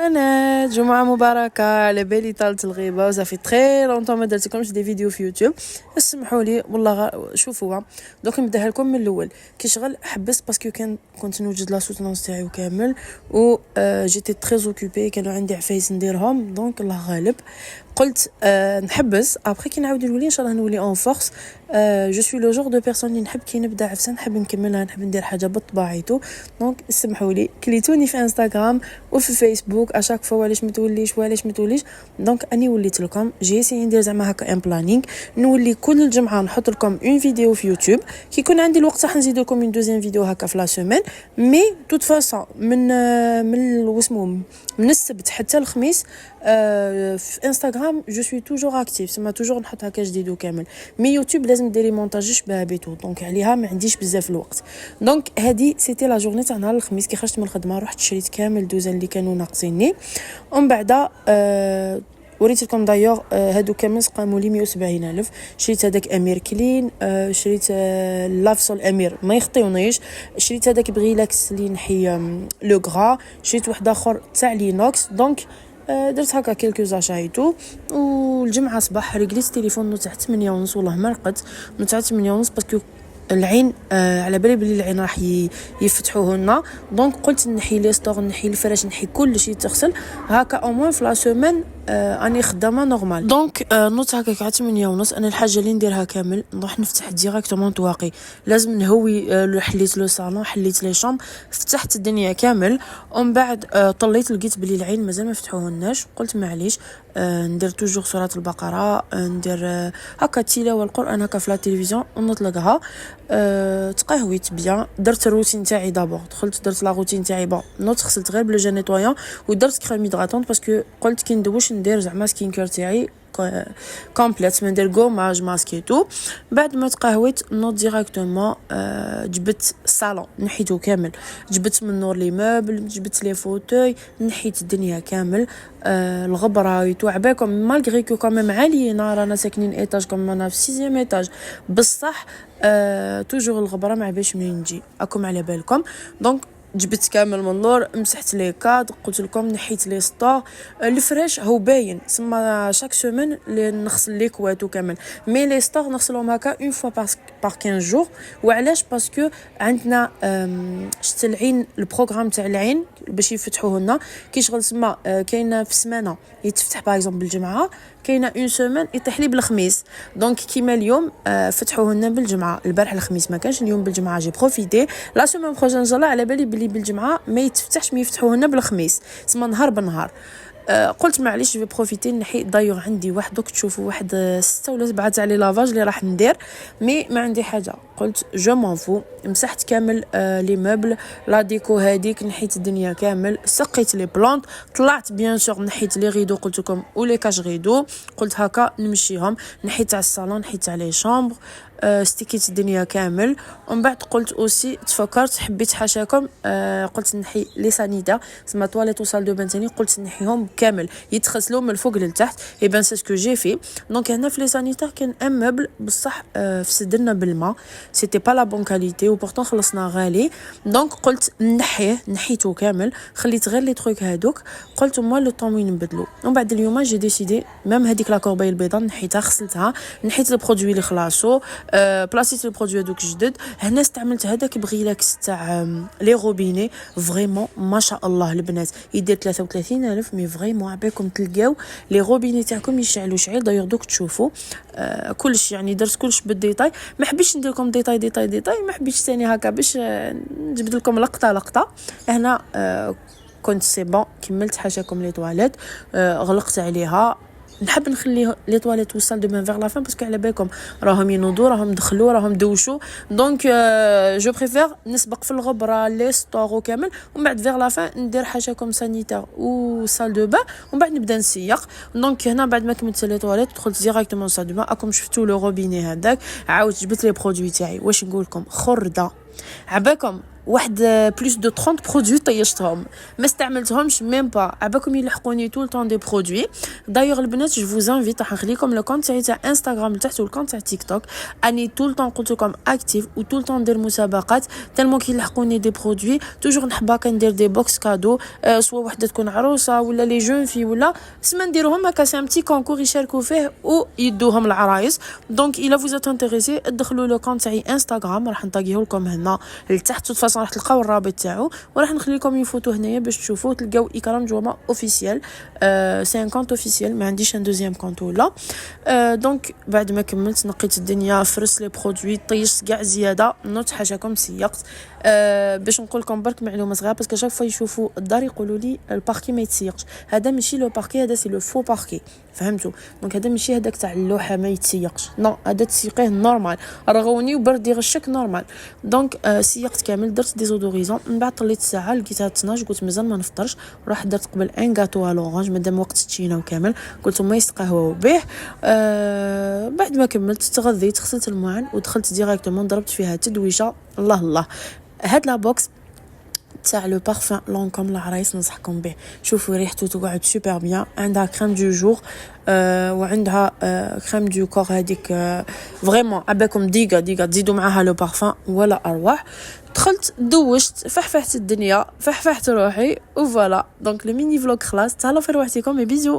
انا جمعه مباركه على بالي طالت الغيبه وصافي تري لونطون ما درتكمش دي فيديو في يوتيوب. اسمحوا لي والله شوفوا دوك نبداها لكم من الاول. كي شغل حبست باسكو كنت نوجد لا سوتونس تاعي وكامل و جيتي تري اوكوبي، كانوا عندي عفايس نديرهم دونك الله غالب قلت نحبس. ابري كي نعاود نولي ان شاء الله نولي اون فورس. جو سوي لو جور دو بيرسون اللي نحب كي نبدا عفسه نحب نكملها، نحب ندير حاجه بالطباعيتو. دونك اسمحوا لي كليتوني في انستغرام وفي فيسبوك اشاك فوا علاش ما توليش. دونك اني وليت لكم جي سي ندير زعما هكا ان بلانينغ، نولي كل الجمعه نحط لكم اون فيديو في يوتيوب. كي يكون عندي الوقت راح نزيد لكم اون دوزيام فيديو هكا في لا سيمين. مي توت فاصون من السبت حتى الخميس في انستغرام جو سوي توجور اكتيف، سما توجور نحط هكا جديد وكامل. مي يوتيوب لازم ديري مونتاج شبه بيتو، دونك عليها ما عنديش بزاف الوقت. دونك هذه سيتي لا جورني تاع نهار الخميس. كي خرجت من الخدمه رحت شريت كامل دوزان اللي كانوا ناقصيني، ومن بعد وريت لكم دايوغ هادو كامل قاموا لي 170,000. شريت هذاك امير كلين، شريت لافسول امير ما يخطيونيش، شريت هذاك بغيلاكس اللي نحي لو غرا، شريت واحد اخر تاع لينوكس. دونك درت هكا كيلكو زاشايتو. والجمعه صباح رجليت التليفون تاع 8:30 والله ما رقدت تاع 8:30 باسكو العين على بالي بلي العين راح يفتحوه لنا. دونك قلت نحي لي ستور، نحي الفراش، نحي كل شيء تغسل هكا او موان في لا سيمين اني خدامه نورمال. دونك نوت هكا على 8:30 انا الحاجه اللي نديرها كامل نروح نفتح ديريكتومون طواقي. لازم نهوي، حليت لو صالون، حليت لي شامب، فتحت الدنيا كامل. ومن بعد طليت لقيت بلي العين مازال ما فتحوهناش. قلت معليش ندير توجور سوره البقره، ندير هكا تلاوه القران هكا في لا تلفزيون ونطلقها. تقهويت بيان، درت الروتين تاعي دابور، دخلت درت لا روتين تاعي نوت غسلت غير بلو نيتويون ودرت كريم هيدراتونط باسكو قلت كي ندوش ندير زعما سكين كير تاعي كومبليت، ما ندير غوماج ماسكيتو. بعد ما تقهويت نوض ديريكتومون جبت الصالون نحيته كامل، جبت من نور لي موبل، جبت لي فوتوي، نحيت الدنيا كامل. الغبره يتوعباكم مالغري كو كوميم عاليين، رانا ساكنين ايطاج كوم انا في 6 ايطاج بصح توجور الغبره ما عباش منين نجي اكم على بالكم. دونك جبت كامل من اللور، مسحت لي كاد، قلت لكم نحيت لي ستور. الفراش هو باين سما شاك سيمين اللي نغسل لي كواتو كامل، مي لي ستور نغسلهم هكا اون فوا بار 15 جور. وعلاش؟ باسكو عندنا شت العين البروغرام تاع العين باش يفتحوه لنا كي شغل سما كاينه في السمانه يتفتح باغ اكزومبل بالجمعه، كاينه اون سيمين يطيح لي بالخميس. دونك كيما اليوم فتحوه لنا بالجمعه، البارح الخميس ما كانش، اليوم بالجمعه جي بروفيتي. لا سيمين بروجين ان شاء الله على بالي بلي بالجمعه ما يتفتحش، ما يفتحوه لنا بالخميس، تسمى نهار بنهار. قلت معليش جو بروفيتي نحي. دايوغ عندي واحد دوك تشوفوا واحد 6 ولا 7 تاع لي لافاج اللي راح ندير، مي ما عندي حاجه. قلت جو مون فو، مسحت كامل لي موبل، لا ديكو هذيك نحيت الدنيا كامل، سقيت لي بلانت، طلعت بيان سور نحيت لي غيدو قلت لكم ولي كاش غيدو. قلت هكا نمشيهم، نحيت تاع الصالون، نحيت تاع لي شامبر، استكيت الدنيا كامل. ومن بعد قلت اوسي تفكرت حبيت حاشاكم قلت نحي لي سانيتا سما تواليت وصال دو بان ثاني، قلت نحيهم كامل يتغسلوا من الفوق للتحت. اي بان سي سكو جي في. دونك هنا في لي سانيتا كان ان موبل بصح فسدنا بالماء، سيتي با لا بون كاليتي وبورطون خلصنا غالي. دونك قلت نحيته كامل، خليت غير لي تروك هادوك. قلت موا لو طون وين نبدلو. ومن بعد اليوم جي ديسيدي ميم هذيك لا كورباي البيضاء نحيتها، غسلتها، نحيت البرودوي اللي خلاصو، بلاصيت البرودوي دوك جدد. هنا استعملت هذاك بغيلاكس تاع لي روبيني فريمون ما شاء الله البنات يدير 33,000. مي فريمون عباكم تلقاو لي روبيني تاعكم يشعلوا شعيل. دايوغ دوك تشوفوا كلش يعني درت كلش بالديتاي، ما حبيتش ندير لكم ديتاي، ما حبيتش ثاني هكا باش نجبد لكم لقطه. هنا كنت سي بون كملت حاشاكم لي تواليت، غلقت عليها. نحب نخلي لي تواليت وصل دو من فيغ لا فين باسكو على بالكم راهم ينوضوا، راهم دخلوا، راهم دوشوا. دونك جو بريفير نسبق في الغبره لي ستور كامل، ومن بعد فيغ لا فين ندير حاجاكم سانيتير و سال دو بان، ومن بعد نبدا نسيق. دونك هنا بعد ما كملت لي تواليت دخلت ديريكتومون سال دو بان. راكم شفتوا لو روبيني هذاك، عاودت جبت لي برودوي تاعي. واش نقول لكم خرده عباكم واحد بلوس دو 30 برودوي طيشتهم ما استعملتهمش ميم با عباكم يلحقوني طول طون دي برودوي. دايوغ البنات جو فوز انفيت راح نخليكم لو كونت تاع انستغرام تحت والكونت تاع تيك توك اني طول طون قلت لكم اكتيف وطول طون ندير مسابقات تالمو كيلحقوني دي برودوي توجور نحب هكا ندير دي بوكس كادو سوا وحده تكون عروسه ولا لي جون في ولا سما نديروهم هكا سي ام تي كونكور يشاركوا فيه ويدوهم العرايس. دونك الا فوز انتريسي ادخلوا لو كونت تاعي انستغرام راح نطاقيه لكم هنا لتحت فاصون راح تلقاو الرابط تاعو وراح نخلي لكم يفوتو هنايا باش تشوفوه تلقاو اكرام جوما اوفيسيال سي ان كونت اوفيسيال ما عنديش ان دوزيام كونت ولا دونك بعد ما كملت نقيت الدنيا فرس لي برودوي طيشت كاع زياده نوت حاجاكم سيقت باش نقول لكم برك معلومه صغيره باسكو شاك فوا يشوفوا الدار يقولوا لي الباركي ما يتسيقش هذا ماشي لو باركي هذا سي لو فو باركي فهمتوا دونك هذا ماشي هذاك تاع اللوحه ما يتسيقش نو هذا تسيقيه نورمال رغوني وبرد يغشك نورمال دونك سيقت كامل درت ديزودوريزون من بعد طليت الساعه لقيتها 12 قلت مازال ما نفطرش راح درت قبل ان غاتو لورانج مادام وقت التشينا وكامل قلت ما يستقهوا به بعد ما كملت تغذيت غسلت المعن ودخلت ديريكتومون ضربت فيها تدويشه الله الله. هاد لا بوكس تاع لو بارفان لونكوم العرايس ننصحكم به شوفوا ريحته تقعد سوبر بيان عندها كريم دو جور وعندها كريم دو كور هذيك فريمون عباكم ديقه تزيدوا معاها لو بارفان ولا اروح. دخلت دوشت فحفحت الدنيا فحفحت روحي وفوالا دونك لو ميني فلوق خلاص تهلاو في روحتكم بيزو.